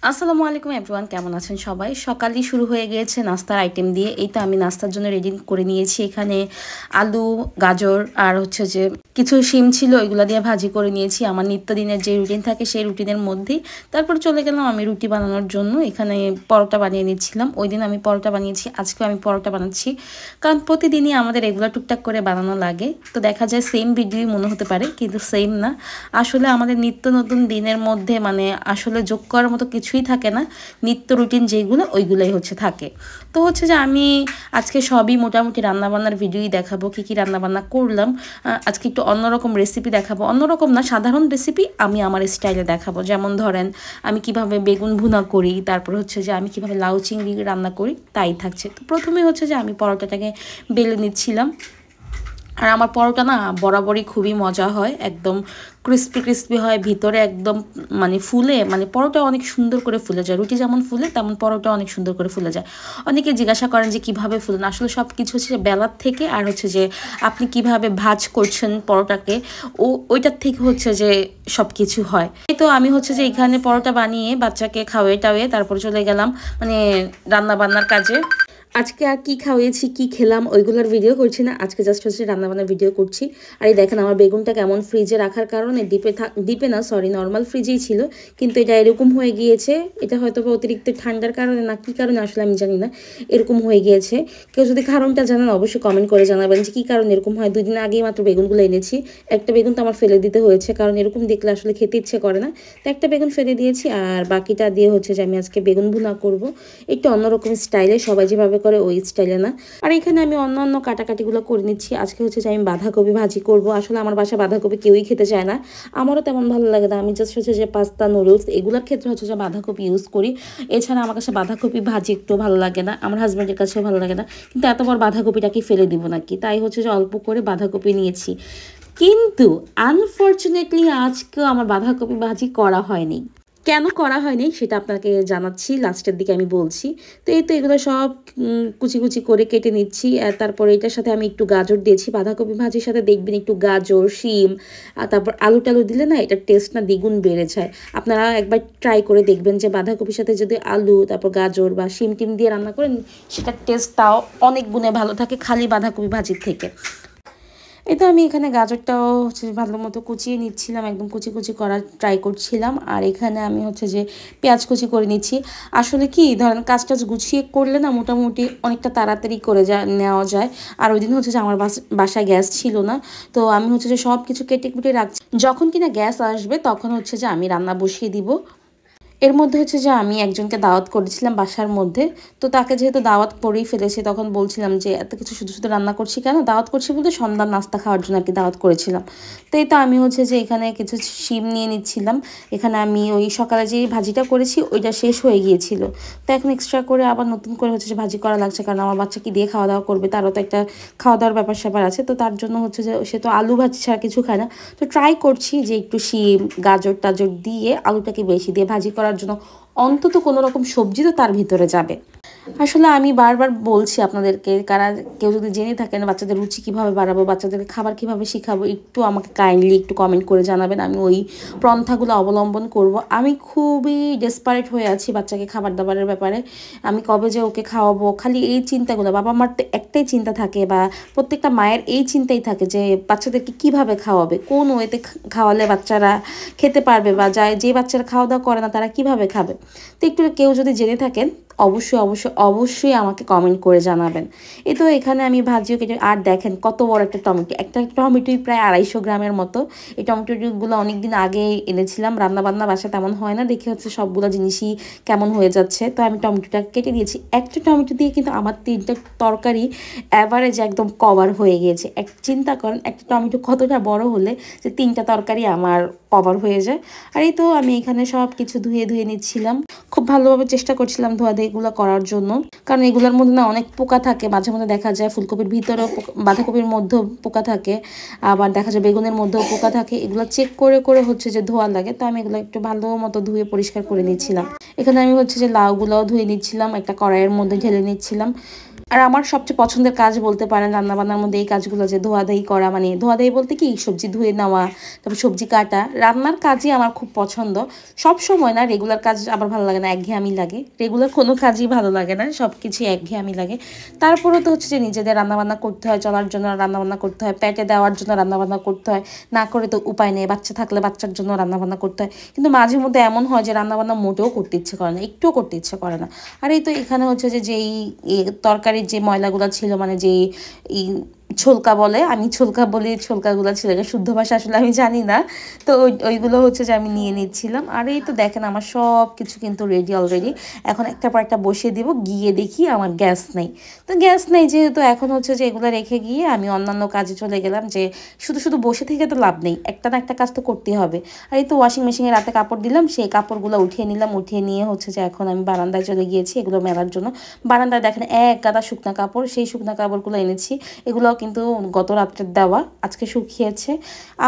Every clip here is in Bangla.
আসসালামু আলাইকুম এভরিওয়ান, কেমন আছেন সবাই? সকালই শুরু হয়ে গিয়েছে নাস্তার আইটেম দিয়ে। এই তো আমি নাস্তার জন্য রেডি করে নিয়েছি। এখানে আলু, গাজর আর হচ্ছে যে কিছু শিম ছিল, ওইগুলো দিয়ে ভাজি করে নিয়েছি আমার নিত্যদিনের যে রুটিন থাকে সেই রুটিনের মধ্যেই। তারপর চলে গেলাম আমি রুটি বানানোর জন্য। এখানে পরোটা বানিয়ে নিচ্ছিলাম। ওই দিন আমি পরোটা বানিয়েছি, আজকেও আমি পরোটা বানাচ্ছি, কারণ প্রতিদিনই আমাদের এগুলো টুকটাক করে বানানো লাগে। তো দেখা যায় সেম ভিডিওই মনে হতে পারে, কিন্তু সেম না। আসলে আমাদের নিত্য নতুন দিনের মধ্যে আসলে যোগ করার মতো কিছুই থাকে না। নিত্য রুটিন যেগুলো ওইগুলোই থাকে। তো যে আমি আজকে সবই মোটামুটি রান্নাবান্নার ভিডিওই দেখাবো, কী কী রান্নাবান্না করলাম। আজকে একটু অন্যরকম রেসিপি দেখাবো, অন্যরকম না, সাধারণ রেসিপি আমি আমার স্টাইলে দেখাবো। যেমন ধরেন আমি কিভাবে বেগুন ভুনা করি, তারপর যে আমি কিভাবে লাউ চিংড়ি রান্না করি, তাই থাকছে। তো প্রথমে যে আমি পরোটাটাকে বেলে নিচ্ছিলাম। আর আমার পরোটা না বরাবরই খুবই মজা হয়, একদম ক্রিস্পি ক্রিস্পি হয়, ভিতরে একদম ফুলে, পরোটা অনেক সুন্দর করে ফুলে যায়। রুটি যেমন ফুলে তেমন পরোটা অনেক সুন্দর করে ফুলে যায়। অনেকে জিজ্ঞাসা করেন যে কিভাবে ফুলেন, আসলে সব কিছু বেলার থেকে আর যে আপনি কিভাবে ভাজ করছেন পরোটাকে, ওইটার থেকে যে সব কিছু হয়। তো আমি যে এখানে পরোটা বানিয়ে বাচ্চাকে খাওয়াই টাওয়ে তারপর চলে গেলাম রান্না বান্নার কাজে। আজকে আর কি খাওয়াইছি, কি খেলাম ওইগুলোর ভিডিও করছি না, আজকে জাস্ট রান্নাবান্নার ভিডিও করছি। আর এই দেখেন আমার বেগুনটা কেমন ফ্রিজে রাখার কারণে ডিপে না, সরি, নর্মাল ফ্রিজেই ছিল, কিন্তু এটা এরকম হয়ে গিয়েছে। এটা হয়তো অতিরিক্ত ঠান্ডার কারণে না কী কারণে আসলে আমি জানি না, এরকম হয়ে গিয়েছে। কেউ যদি কারণটা জানান অবশ্যই কমেন্ট করে জানাবেন যে কী কারণে এরকম হয়। 2 দিন আগেই মাত্র বেগুনগুলো এনেছি, একটা বেগুন তো আমার ফেলে দিতে হয়েছে, কারণ এরকম দেখলে আসলে খেতে ইচ্ছে করে না। তো একটা বেগুন ফেলে দিয়েছি, আর বাকিটা দিয়ে যে আমি আজকে বেগুন ভুনা করব, একটু অন্যরকম স্টাইলে, সবাই যেভাবে করে ওই স্টাইলে না। আর এখানে আমি অন্য কাটাকাটিগুলো করে নিচ্ছি। আজকে যে আমি বাঁধাকপি ভাজি করব। আসলে আমার বাসায় বাঁধাকপি কেউই খেতে চায় না, আমারও তেমন ভালো লাগে না। আমি জাস্ট যে পাস্তা, নুডলস এগুলোর ক্ষেত্রে যে বাঁধাকপি ইউজ করি। এছাড়া আমার কাছে বাঁধাকপি ভাজি একটু ভালো লাগে না, আমার হাজব্যান্ডের কাছেও ভালো লাগে না। কিন্তু এত বড় বাঁধাকপিটাকে ফেলে দিব নাকি, তাই যে অল্প করে বাঁধাকপি নিয়েছি। কিন্তু আনফর্চুনেটলি আজকেও আমার বাঁধাকপি ভাজি করা হয়নি। কেন করা হয়নি সেটা আপনাকে জানাচ্ছি, লাস্টের দিকে আমি বলছি। তো এই তো এগুলো সব কুচি কুচি করে কেটে নিচ্ছি। আর তারপরে এটার সাথে আমি একটু গাজর দিয়েছি। বাঁধাকপি ভাজির সাথে দেখবেন একটু গাজর, শিম আর তারপর আলু টালু দিলে না এটার টেস্ট না দ্বিগুণ বেড়ে যায়। আপনারা একবার ট্রাই করে দেখবেন যে বাঁধাকপির সাথে যদি আলু, তারপর গাজর বা শিম টিম দিয়ে রান্না করেন, সেটার টেস্টটাও অনেক গুণে ভালো থাকে খালি বাঁধাকপি ভাজির থেকে। এটা আমি এখানে গাজরটাও ভালো মতো কুচিয়ে নিচ্ছিলাম, একদম কুচি কুচি করার ট্রাই করছিলাম। আর এখানে আমি যে পেঁয়াজ কুচি করে নিচ্ছি। আসলে কি ধরেন কাজটা গুছিয়ে করলে না মোটামুটি অনেকটা তাড়াতাড়ি করে নেওয়া যায়। আর ওই দিন যে আমার বাসায় গ্যাস ছিল না, তো আমি যে সব কিছু কেটে কুটে রাখছি, যখন কিনা গ্যাস আসবে তখন যে আমি রান্না বসিয়ে দিব। এর মধ্যে যে আমি একজনকে দাওয়াত করেছিলাম বাসার মধ্যে, তো তাকে যেহেতু দাওয়াত করেই ফেলেছি, তখন বলছিলাম যে এত কিছু শুধু শুধু রান্না করছি কেন, দাওয়াত করছি বলতে সন্ধ্যার নাস্তা খাওয়ার জন্য আর কি দাওয়াত করেছিলাম। তো এই তো আমি যে এখানে কিছু শিম নিয়ে নিচ্ছিলাম। এখানে আমি ওই সকালে যে ভাজিটা করেছি ওইটা শেষ হয়ে গিয়েছিল, তো এখন এক্সট্রা করে আবার নতুন করে যে ভাজি করা লাগছে, কারণ আমার বাচ্চা কি দিয়ে খাওয়া দাওয়া করবে, তারও তো একটা খাওয়া দাওয়ার ব্যাপার স্যাপার আছে। তো তার জন্য যে সে তো আলু ভাজি ছাড়া কিছু খায় না, তো ট্রাই করছি যে একটু শিম, গাজর টাজর দিয়ে আলুটাকে বেশি দিয়ে ভাজি করার জন্য, অন্তত কোনো রকম সবজি তো তার ভিতরে যাবে। আসলে আমি বারবার বলছি আপনাদেরকে, কেউ যদি জেনে থাকেন বাচ্চাদের রুচি কীভাবে বাড়াবো, বাচ্চাদেরকে খাবার কীভাবে শেখাবো, একটু আমাকে কাইন্ডলি একটু কমেন্ট করে জানাবেন, আমি ওই পন্থাগুলো অবলম্বন করব। আমি খুবই ডেসপারেট হয়ে আছি বাচ্চাকে খাবার দাবারের ব্যাপারে। আমি কবে যে ওকে খাওয়াবো, খালি এই চিন্তাগুলো। বাবা মার তো একটাই চিন্তা থাকে, বা প্রত্যেকটা মায়ের এই চিন্তাই থাকে যে বাচ্চাদেরকে কিভাবে খাওয়াবে, কোন ওয়েতে খাওয়ালে বাচ্চারা খেতে পারবে, বা যে বাচ্চারা খাওয়া দাওয়া করে না তারা কিভাবে খাবে। তো একটু কেউ যদি জেনে থাকেন অবশ্যই অবশ্যই অবশ্যই আমাকে কমেন্ট করে জানাবেন। এই তো এখানে আমি ভাজিও কেটে, আর দেখেন কত বড় একটা টমেটো, একটা টমেটোই প্রায় 250 গ্রামের মতো। এই টমেটোগুলো অনেকদিন আগে এনেছিলাম, রান্নাবান্না বাসা তেমন হয় না দেখে সবগুলো জিনিসই কেমন হয়ে যাচ্ছে। তো আমি টমেটোটা কেটে দিয়েছি। একটা টমেটো দিয়ে কিন্তু আমার 3টা তরকারি অ্যাভারেজ একদম কভার হয়ে গিয়েছে। চিন্তা করেন একটা টমেটো কতটা বড় হলে যে 3টা তরকারি আমার কভার হয়ে যায়। আর এই তো আমি এখানে সব কিছু ধুয়ে নিচ্ছিলাম, খুব ভালোভাবে চেষ্টা করছিলাম ধোয়াধুয়িগুলো করার জন্য, কারণ এগুলোর মধ্যে না অনেক পোকা থাকে। মাঝে মধ্যে দেখা যায় ফুলকপির ভিতরেও, বাঁধাকপির মধ্যেও পোকা থাকে, আবার দেখা যায় বেগুনের মধ্যেও পোকা থাকে। এগুলো চেক করে করে যে ধোয়া লাগে। তো আমি এগুলো একটু ভালো মতো ধুয়ে পরিষ্কার করে নিচ্ছিলাম। এখানে আমি যে লাউগুলোও ধুয়ে নিচ্ছিলাম, একটা কড়াইয়ের মধ্যে ঢেলে নিচ্ছিলাম। আর আমার সবচেয়ে পছন্দের কাজ বলতে পারেন রান্নাবান্নার মধ্যে এই কাজগুলো, যে ধোয়াধাই করা, মানে ধোয়াধাই বলতে কি সবজি ধুয়ে নেওয়া, তারপর সবজি কাটা, রান্নার কাজই আমার খুব পছন্দ। সব সময় না, রেগুলার কাজ আমার ভালো লাগে না, একঘেয়েমি লাগে। রেগুলার কোনো কাজই ভালো লাগে না, সব কিছুই একঘেয়েমি লাগে। তারপরেও তো হচ্ছে যে নিজেদের রান্নাবান্না করতে হয়, চলার জন্য রান্নাবান্না করতে হয়, পেটে দেওয়ার জন্য রান্নাবান্না করতে হয়, না করে তো উপায় নেই। বাচ্চা থাকলে বাচ্চার জন্য রান্নাবান্না করতে হয়, কিন্তু মাঝে মধ্যে এমন হয় যে রান্নাবান্না মোটেও করতে ইচ্ছে করে না, একটুও করতে ইচ্ছে করে না। আর এই তো এখানে হচ্ছে যে যেই তরকারির যে ময়লাগুলো ছিল, মানে যেই ছোলকা বলে, আমি ছোলকা বলি, ছোলকাগুলো ছিল, শুদ্ধ ভাষা আসলে আমি জানি না। তো ওইগুলো হচ্ছে যে আমি নিয়ে নিচ্ছিলাম। আর এই তো দেখেন আমার সব কিছু কিন্তু রেডি অলরেডি। এখন একটা পর একটা বসিয়ে দিব, গিয়ে দেখি আমার গ্যাস নেই। তো গ্যাস নেই যেহেতু, এখন হচ্ছে যে এগুলো রেখে গিয়ে আমি অন্যান্য কাজে চলে গেলাম, যে শুধু শুধু বসে থেকে তো লাভ নেই, একটা না একটা কাজ তো করতেই হবে। আর এই তো ওয়াশিং মেশিনে রাতে কাপড় দিলাম, সেই কাপড়গুলো উঠিয়ে নিলাম, উঠিয়ে নিয়ে হচ্ছে যে এখন আমি বারান্দায় চলে গিয়েছি এগুলো মেলার জন্য। বারান্দায় দেখেন এক গাদা শুকনা কাপড়, সেই শুকনা কাপড়গুলো এনেছি। এগুলো কিন্তু গত রাত্রের দেওয়া, আজকে শুকিয়েছে।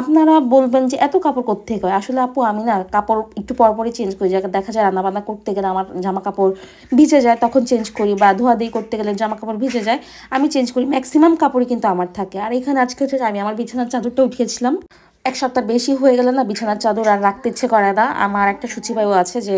আপনারা বলবেন যে এত কাপড় কোত্থেকে হয়? আসলে আপু আমি না কাপড় একটু পরপরই চেঞ্জ করি, দেখা যায় রান্নাবান্না করতে গেলে আমার জামা কাপড় ভিজে যায়, তখন চেঞ্জ করি, বা ধোয়াধুয়ি করতে গেলে জামা কাপড় ভিজে যায়, আমি চেঞ্জ করি। ম্যাক্সিমাম কাপড়ই কিন্তু আমার থাকে। আর এখানে আজকে হচ্ছে আমি আমার বিছানার চাদরটা উঠিয়েছিলাম। এক সপ্তাহ বেশি হয়ে গেলে না বিছানার চাদর আর রাখতে ইচ্ছে করে না। আমার একটা সূচিবায়ু আছে যে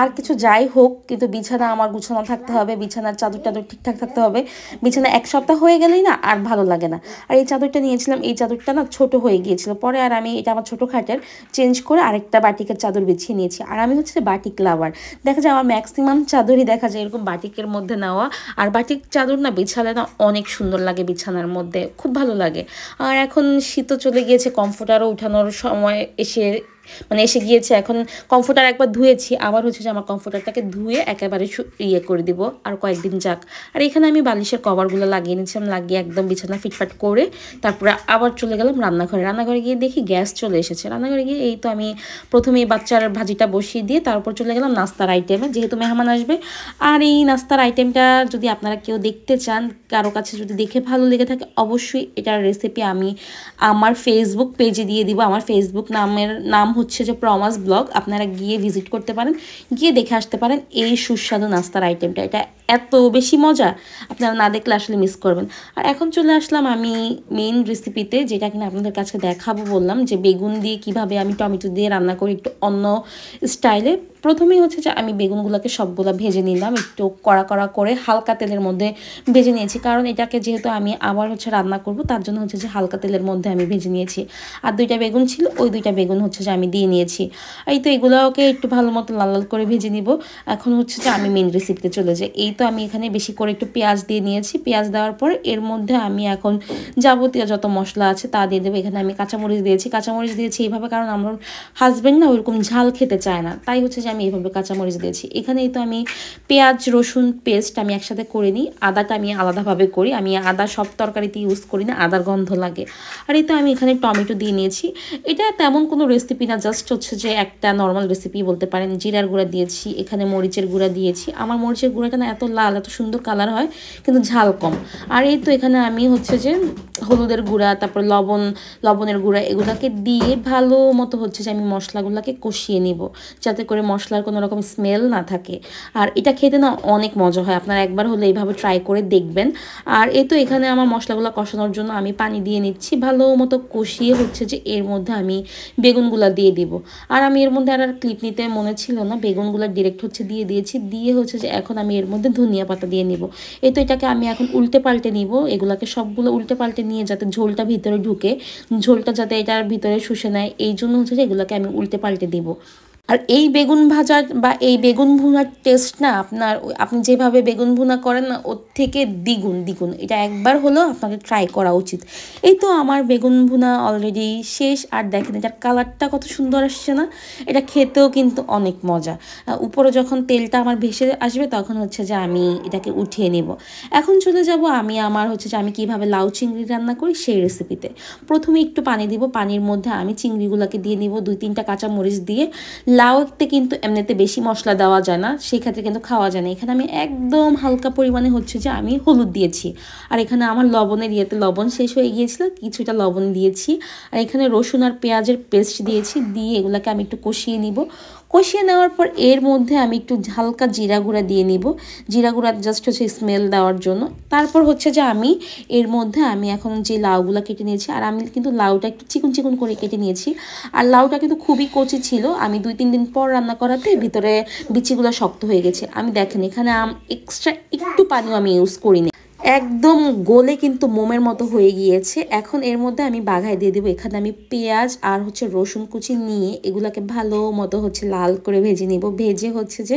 আর কিছু যাই হোক, কিন্তু বিছানা আমার গুছানো থাকতে হবে, বিছানার চাদর টাদর ঠিকঠাক থাকতে হবে। বিছানা এক সপ্তাহ হয়ে গেলেই না আর ভালো লাগে না। আর এই চাদরটা নিয়েছিলাম, এই চাদরটা না ছোট হয়ে গিয়েছিল, পরে আর আমি এটা আমার ছোটো খাটের চেঞ্জ করে আরেকটা বাটিকের চাদর বিছিয়ে নিয়েছি। আর আমি হচ্ছে বাটিক লাভার, দেখা যায় আমার ম্যাক্সিমাম চাদরই দেখা যায় এরকম বাটিকের মধ্যে নেওয়া। আর বাটিক চাদর না বিছালে না অনেক সুন্দর লাগে, বিছানার মধ্যে খুব ভালো লাগে। আর এখন শীতও চলে গিয়েছে, কমফোর্টারও উঠানোর সময় এসে গিয়েছে। এখন কমফোর্টার একবার ধুয়েছি, আবার হচ্ছে যে আমার কমফোর্টারটাকে ধুয়ে একেবারে করে দিব, আর কয়েকদিন যাক। আর এখানে আমি বালিশের কভারগুলো লাগিয়ে নিচ্ছিলাম, লাগিয়ে একদম বিছানা ফিটফাট করে তারপরে আবার চলে গেলাম রান্নাঘরে গিয়ে দেখি গ্যাস চলে এসেছে। রান্নাঘরে গিয়ে এই তো আমি প্রথমেই বাচ্চার ভাজিটা বসিয়ে দিয়ে তারপর চলে গেলাম নাস্তার আইটেমে, যেহেতু মেহমান আসবে। আর এই নাস্তার আইটেমটা যদি আপনারা কেউ দেখতে চান, কারো কাছে যদি দেখে ভালো লেগে থাকে, অবশ্যই এটার রেসিপি আমি আমার ফেসবুক পেজে দিয়ে দিব। আমার ফেসবুক নাম হচ্ছে যে প্রমাস ব্লগ, আপনারা গিয়ে ভিজিট করতে পারেন, গিয়ে দেখে আসতে পারেন এই সুস্বাদু নাস্তার আইটেমটা। এটা এত বেশি মজা, আপনারা না দেখলে আসলে মিস করবেন। আর এখন চলে আসলাম আমি মেইন রেসিপিতে, যেটা কিনা আপনাদের কাছে দেখাবো বললাম, যে বেগুন দিয়ে কিভাবে আমি টমেটো দিয়ে রান্না করি একটু অন্য স্টাইলে। প্রথমেই হচ্ছে যে আমি বেগুনগুলোকে সবগুলো ভেজে নিলাম, একটু কড়া কড়া করে হালকা তেলের মধ্যে ভেজে নিয়েছি, কারণ এটাকে যেহেতু আমি আবার হচ্ছে রান্না করব, তার জন্য হচ্ছে যে হালকা তেলের মধ্যে আমি ভেজে নিয়েছি। আর দুইটা বেগুন ছিল, ওই দুইটা বেগুন হচ্ছে যে আমি দিয়ে নিয়েছি। এই তো এগুলোকে একটু ভালো মতো লাল লাল করে ভেজে নিব। এখন হচ্ছে যে আমি মেন রেসিপিতে চলে যাই। এই তো আমি এখানে বেশি করে একটু পেঁয়াজ দিয়ে নিয়েছি। পেঁয়াজ দেওয়ার পর এর মধ্যে আমি এখন যাবতীয় যত মশলা আছে তা দিয়ে দেবো। এখানে আমি কাঁচামরিচ দিয়েছি এইভাবে, কারণ আমার হাজব্যান্ড না ওইরকম ঝাল খেতে চায় না, তাই হচ্ছে যে আমি এইভাবে কাঁচামরিচ দিয়েছি। এখানে তো আমি পেঁয়াজ রসুন পেস্ট আমি একসাথে করে নিই, আদাটা আমি আলাদাভাবে করি, আমি আদা সব তরকারিতে ইউজ করি না, আদার গন্ধ লাগে। আর এই তো আমি এখানে টমেটো দিয়ে নিয়েছি। এটা তেমন কোনো রেসিপি না, জাস্ট হচ্ছে যে একটা নর্মাল রেসিপি বলতে পারেন। জিরার গুঁড়া দিয়েছি, এখানে মরিচের গুঁড়া দিয়েছি। আমার মরিচের গুঁড়াটা না এত লাল, এত সুন্দর কালার হয়, কিন্তু ঝাল কম। আর এই তো এখানে আমি হচ্ছে যে হলুদের গুঁড়া, তারপর লবণের গুঁড়া, এগুলোকে দিয়ে ভালো মতো হচ্ছে যে আমি মশলাগুলোকে কষিয়ে নিব, যাতে করে মশলার কোনো রকম স্মেল না থাকে। আর এটা খেতে না অনেক মজা হয়, আপনারা একবার হলে এইভাবে ট্রাই করে দেখবেন। আর এই তো এখানে আমার মশলাগুলো কষানোর জন্য আমি পানি দিয়ে নিচ্ছি, ভালো মতো কষিয়ে হচ্ছে যে এর মধ্যে আমি বেগুনগুলা দিয়ে দিব। আর আমি এর মধ্যে আর ক্লিপ নিতে মনে ছিল না, বেগুনগুলো ডিরেক্ট হচ্ছে দিয়ে দিয়েছি, দিয়ে হচ্ছে যে এখন আমি এর মধ্যে ধনিয়া পাতা দিয়ে নিব। এই তো এটাকে আমি এখন উল্টে পাল্টে নিব, এগুলাকে সবগুলো উল্টে পাল্টে নিয়ে যাতে ঝোলটা ভিতরে ঢুকে, ঝোলটা যাতে এটার ভিতরে শুষে নেয়, এই জন্য হচ্ছে যে এগুলোকে আমি উল্টে পাল্টে দিব। আর এই বেগুন ভাজার বা এই বেগুন ভুনার টেস্ট না আপনি যেভাবে বেগুন ভুনা করেন না, ওর থেকে দ্বিগুণ। এটা একবার হলেও আপনাকে ট্রাই করা উচিত। এই তো আমার বেগুন ভুনা অলরেডি শেষ। আর দেখেন এটার কালারটা কত সুন্দর আসছে না, এটা খেতেও কিন্তু অনেক মজা। উপরে যখন তেলটা আমার ভেসে আসবে তখন হচ্ছে যে আমি এটাকে উঠিয়ে নেব। এখন চলে যাব আমি আমার হচ্ছে যে আমি কীভাবে লাউ চিংড়ি রান্না করি সেই রেসিপিতে। প্রথমে একটু পানি দিব, পানির মধ্যে আমি চিংড়িগুলোকে দিয়ে নিব, 2-3টা কাঁচামরিচ দিয়ে। লাউতে কিন্তু এমনিতে বেশি মশলা দেওয়া যায় না, সেক্ষেত্রে কিন্তু খাওয়া যায় না। এখানে আমি একদম হালকা পরিমাণে হচ্ছে যে আমি হলুদ দিয়েছি। আর এখানে আমার লবণ শেষ হয়ে গিয়েছিল, কিছুটা লবণ দিয়েছি। আর এখানে রসুন আর পেঁয়াজের পেস্ট দিয়েছি, দিয়ে এগুলোকে আমি একটু কষিয়ে নিব। কষিয়ে নেওয়ার পর এর মধ্যে আমি একটু হালকা জিরা গুঁড়া দিয়ে নিব, জিরা গুঁড়া জাস্ট হচ্ছে স্মেল দেওয়ার জন্য। তারপর হচ্ছে যে আমি এর মধ্যে আমি এখন যে লাউগুলো কেটে নিয়েছি, আর আমি কিন্তু লাউটা একটু চিকন চিকন করে কেটে নিয়েছি, আর লাউটা কিন্তু খুবই কচি ছিল। আমি 2-3 দিন পর রান্না করাতে ভিতরে বিচিগুলো শক্ত হয়ে গেছে। আমি দেখেন এখানে এক্সট্রা একটু পানিও আমি ইউজ করিনি, একদম গলে কিন্তু মোমের মতো হয়ে গিয়েছে। এখন এর মধ্যে আমি বাঘায় দিয়ে দেবো। এখানে আমি পেঁয়াজ আর হচ্ছে রসুন কুচি নিয়ে এগুলাকে ভালো মতো হচ্ছে লাল করে ভেজে নিব। ভেজে হচ্ছে যে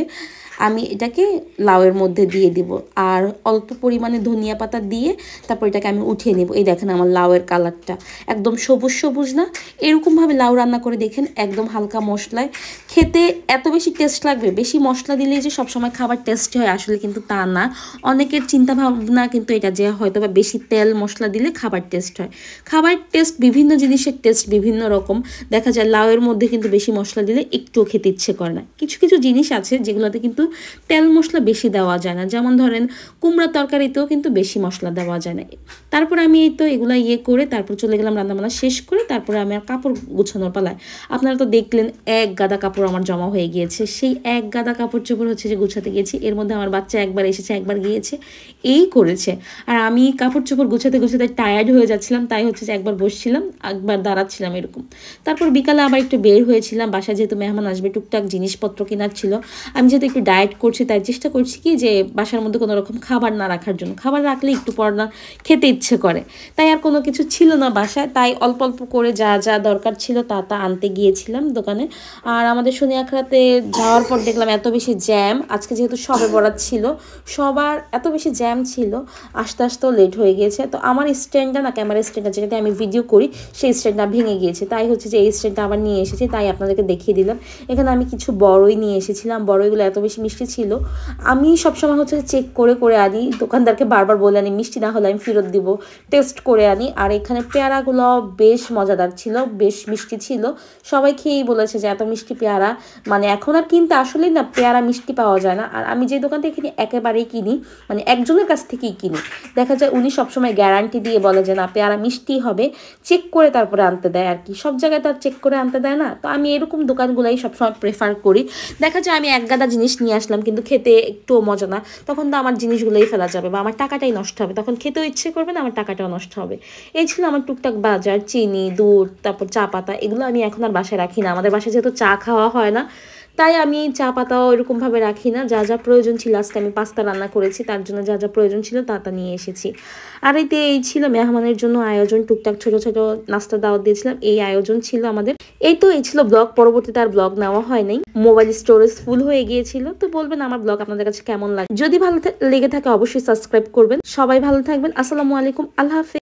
আমি এটাকে লাউয়ের মধ্যে দিয়ে দিব, আর অল্প পরিমাণে ধনিয়া পাতা দিয়ে তারপর এটাকে আমি উঠিয়ে নেব। এই দেখেন আমার লাউয়ের কালারটা একদম সবুজ সবুজ না? এরকমভাবে লাউ রান্না করে দেখেন, একদম হালকা মশলায় খেতে এত বেশি টেস্ট লাগবে। বেশি মশলা দিলেই যে সবসময় খাবার টেস্টি হয় আসলে কিন্তু তা না। অনেকের চিন্তা ভাবনা কিন্তু এটা যে হয়তো বা বেশি তেল মশলা দিলে খাবার টেস্ট হয়। খাবার টেস্ট, বিভিন্ন জিনিসের টেস্ট বিভিন্ন রকম। দেখা যায় লাউয়ের মধ্যে কিন্তু বেশি মশলা দিলে একটুও খেতে ইচ্ছে করে না। কিছু কিছু জিনিস আছে যেগুলোতে কিন্তু তেল মশলা বেশি দেওয়া যায় না, যেমন ধরেন কুমড়া তরকারিতেও কিন্তু বেশি মশলা দেওয়া যায় না। তারপর আমি এই তো এগুলা করে তারপর চলে গেলাম রান্নাবান্না শেষ করে। তারপরে আমি আর কাপড় গুছানোর পালায়। আপনারা তো দেখলেন এক গাদা কাপড় আমার জমা হয়ে গিয়েছে। সেই এক গাদা কাপড় চোপড় হচ্ছে যে গুছাতে গেছি। এর মধ্যে আমার বাচ্চা একবার এসেছে একবার গিয়েছে, এই করেছে। আর আমি কাপড় চোপড় গুছাতে গুছাতে টায়ার্ড হয়ে যাচ্ছিলাম, তাই হচ্ছে যে একবার বসছিলাম একবার দাঁড়াচ্ছিলাম এরকম। তারপর বিকালে আবার একটু বের হয়েছিলাম, বাসায় যেহেতু মেহমান আসবে টুকটাক জিনিসপত্র কেনার ছিল। আমি যেহেতু একটু ডায়েট করছি তাই চেষ্টা করছি কি যে বাসার মধ্যে কোনো রকম খাবার না রাখার জন্য। খাবার রাখলে একটু পর না খেতে ইচ্ছে করে, তাই আর কোনো কিছু ছিল না বাসায়, তাই অল্প অল্প করে যা যা দরকার ছিল তা তা আনতে গিয়েছিলাম দোকানে। আর আমাদের শনি আখড়াতে যাওয়ার পর দেখলাম এত বেশি জ্যাম। আজকে যেহেতু সবে বরাত ছিল, সবার এত বেশি জ্যাম ছিল, আস্তে আস্তেও লেট হয়ে গিয়েছে। তো আমার স্ট্যান্ডটা না, ক্যামেরা স্ট্যান্ডটা যেটাতে আমি ভিডিও করি, সেই স্ট্যান্ডটা ভেঙে গিয়েছে। তাই হচ্ছে যে এই স্ট্যান্ডটা আবার নিয়ে এসেছি, তাই আপনাদেরকে দেখিয়ে দিলাম। এখানে আমি কিছু বড়ই নিয়ে এসেছিলাম, বড়ইগুলো এত বেশি মিষ্টি ছিল। আমি সবসময় হচ্ছে চেক করে করে আনি, দোকানদারকে বারবার বলে আনি মিষ্টি না হলে আমি ফেরত দিব, টেস্ট করে আনি। আর এখানে পেয়ারাগুলো বেশ মজাদার ছিল, বেশ মিষ্টি ছিল। সবাই খেয়েই বলেছে যে এত মিষ্টি পেয়ারা, মানে এখন আর কিনতে আসলেই না পেয়ারা মিষ্টি পাওয়া যায় না। আর আমি যে দোকান থেকে কিনি একেবারেই কিনি, মানে একজনের কাছ থেকেই কিনি। দেখা যায় উনি সবসময় গ্যারান্টি দিয়ে বলে যে না পেয়ারা মিষ্টি হবে, চেক করে তারপরে আনতে দেয় আর কি। সব জায়গায় তো আর চেক করে আনতে দেয় না, তো আমি এরকম দোকানগুলাই সবসময় প্রেফার করি। দেখা যায় আমি এক গাদা জিনিস নিয়ে আসলাম কিন্তু খেতে একটুও মজা না, তখন তো আমার জিনিসগুলোই ফেলা যাবে বা আমার টাকাটাই নষ্ট হবে, তখন খেতেও ইচ্ছে করবে না, আমার টাকাটাও নষ্ট হবে। এই ছিল আমার টুকটাক বাজার, চিনি, দুধ, তারপর চা পাতা। এগুলো আমি এখন আর বাসায় রাখি না, আমাদের বাসায় যেহেতু চা খাওয়া হয় না, তাই আমি চা পাতাও এরকমভাবে রাখি না। যা যা প্রয়োজন ছিল, আজকে আমি পাস্তা রান্না করেছি, তার জন্য যা যা প্রয়োজন ছিল তা তা নিয়ে এসেছি। আর এতে এই ছিল মেহমানের জন্য আয়োজন, টুকটাক ছোট ছোট নাস্তা দাওয়াত দিয়েছিলাম, এই আয়োজন ছিল আমাদের। এই তো এই ছিল ব্লগ। পরবর্তীতে আর ব্লগ নেওয়া হয় নাই, মোবাইল স্টোরেজ ফুল হয়ে গিয়েছিল। তো বলবেন আমার ব্লগ আপনাদের কাছে কেমন লাগে। যদি ভালো লেগে থাকে অবশ্যই সাবস্ক্রাইব করবেন। সবাই ভালো থাকবেন। আসসালামু আলাইকুম, আল্লাহ হাফেজ।